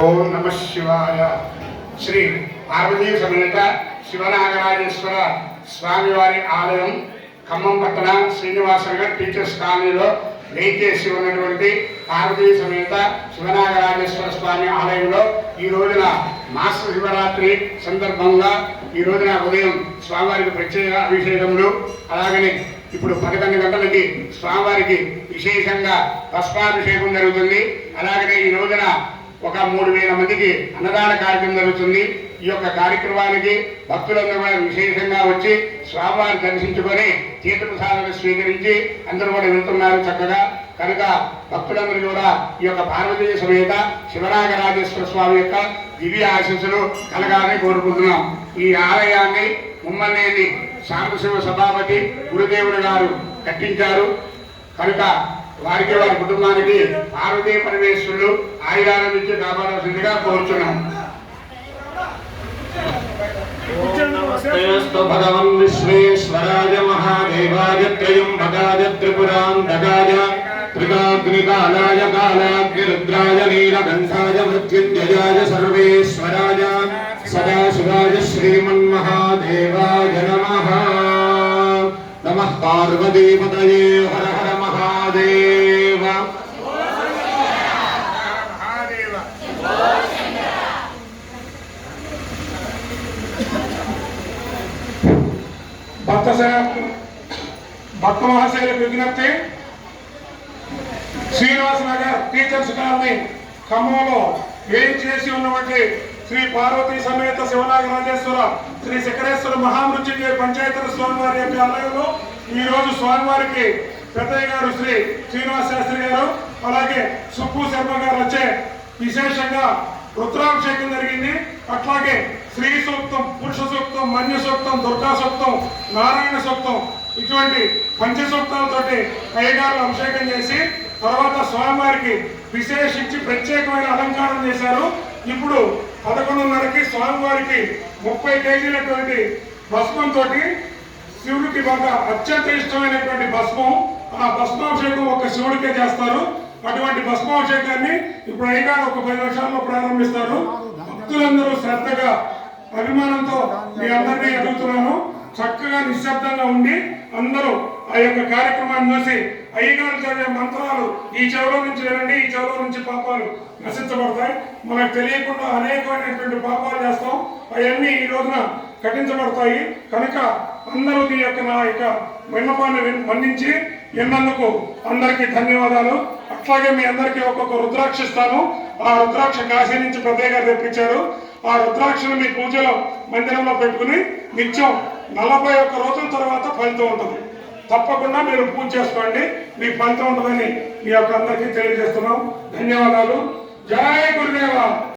ఓం నమ శివాయ. శ్రీ పార్వతీ సమేత శివనాగరాజేశ్వర స్వామివారి ఆలయం ఖమ్మం పట్టణ శ్రీనివాసనగర్ టీచర్స్ కాలనీలో వేయించేసి ఉన్నటువంటి పార్వతీ సమేత శివనాగరాజేశ్వర స్వామి ఆలయంలో ఈ రోజున మాస శివరాత్రి సందర్భంగా ఈ రోజున ఉదయం స్వామివారికి ప్రత్యేక అభిషేకములు, అలాగనే ఇప్పుడు 11 గంటలకి స్వామివారికి విశేషంగా భస్మాభిషేకం జరుగుతుంది. అలాగనే ఈ రోజున ఒక 3000 మందికి అన్నదాన కార్యక్రమం జరుగుతుంది. ఈ యొక్క కార్యక్రమానికి భక్తులందరూ కూడా విశేషంగా వచ్చి స్వామివారిని దర్శించుకొని తీర్థప్రసాదాలు స్వీకరించి అందరూ కూడా వెళ్తున్నారు చక్కగా. కనుక భక్తులందరూ కూడా ఈ యొక్క పార్వతీ సమేత శివనాగరాజేశ్వర స్వామి యొక్క దివ్య ఆశీస్సులు కలగాలని కోరుకుంటున్నాం. ఈ ఆలయాన్ని ముమ్మనేని సాంబశివ సభాపతి గురుదేవుడు గారు కట్టించారు. కనుక వారికి వారి కుటుంబానికి పార్వతీ పరమేశ్వరులు ఆయురారోగ్యం కాపాడాల్సిందిగా కోరుచున్నాం. భగవన్ విశ్వేశ్వరాయ మహాదేవాయ త్రయంబకాయ త్రిపురాంతకాయ త్రికాగ్నికాలాయ కాలాగ్నిరుద్రాయ నీలకంఠాయ మృత్యుంజయాయ సర్వేశ్వరాయ సదాశివాయ శ్రీమన్మహాదేవాయ నమః. నమః పార్వతీపతయే. హర హర మహాదేవ. భక్త మహాశైలకు విజ్ఞప్తి, శ్రీనివాసనగర్ టీచర్స్ కాలనీ ఖమ్మంలో వేయించేసి ఉన్నటువంటి శ్రీ పార్వతీ సమేత శివనాగరాజేశ్వర శ్రీ శిఖరేశ్వర మహామృత్యుంజయ పంచాయతీ స్వామివారి యొక్క ఆలయంలో ఈ రోజు స్వామివారికి పెద్దయ్య గారు శ్రీ శ్రీనివాస శాస్త్రి గారు, అలాగే సుబ్బు శర్మ గారు వచ్చే విశేషంగా రుద్రాభిషేకం జరిగింది. అట్లాగే శ్రీ సూక్తం, పురుష సూక్తం, మన్య సూక్తం, దుర్గా సూక్తం, నారాయణ సూక్తం ఇటువంటి పంచ సూక్తాలతోటి అయ్యగారులు అభిషేకం చేసి తర్వాత స్వామివారికి విశేషించి ప్రత్యేకమైన అలంకారం చేశారు. ఇప్పుడు 11:30కి స్వామివారికి 30 కేజీలటువంటి భస్మంతో శివుడికి బాగా అత్యంత ఇష్టమైనటువంటి భస్మం, ఆ భస్మాభిషేకం ఒక శివుడికే చేస్తారు. అటువంటి భస్మాభిషేకాన్ని ఇప్పుడు అయ్యగారు ఒక 10 నిమిషాల్లో ప్రారంభిస్తారు. భక్తులందరూ శ్రద్ధగా అభిమానంతో మీ అందరినీ అడుగుతున్నాను, చక్కగా నిశ్శబ్దంగా ఉండి అందరూ ఆ యొక్క కార్యక్రమాన్ని చూసి అయ్యగారు చదివే మంత్రాలు ఈ చెవులో నుంచి వినండి, ఈ చెవులో నుంచి పాపాలు నశించబడతాయి. మనకు తెలియకుండా అనేకమైనటువంటి పాపాలు చేస్తాం, అవన్నీ ఈ రోజున కఠించబడతాయి. కనుక అందరూ మీ యొక్క నా యొక్క విన్నపాన్ని మన్నించి విన్నందుకు అందరికీ ధన్యవాదాలు. అట్లాగే మీ అందరికీ ఒక్కొక్క రుద్రాక్ష ఇస్తాను. ఆ రుద్రాక్ష కాశీ నుంచి పెద్దయ్య గారు తెప్పించారు. ఆ రుద్రాక్షను మీ పూజలో మందిరంలో పెట్టుకుని నిత్యం 41 రోజుల తర్వాత ఫలితం ఉంటుంది. తప్పకుండా మీరు పూజ చేసుకోండి, మీకు ఫలితం ఉంటుందని మీ యొక్క అందరికీ తెలియజేస్తున్నాం. ధన్యవాదాలు. జై గురుదేవ.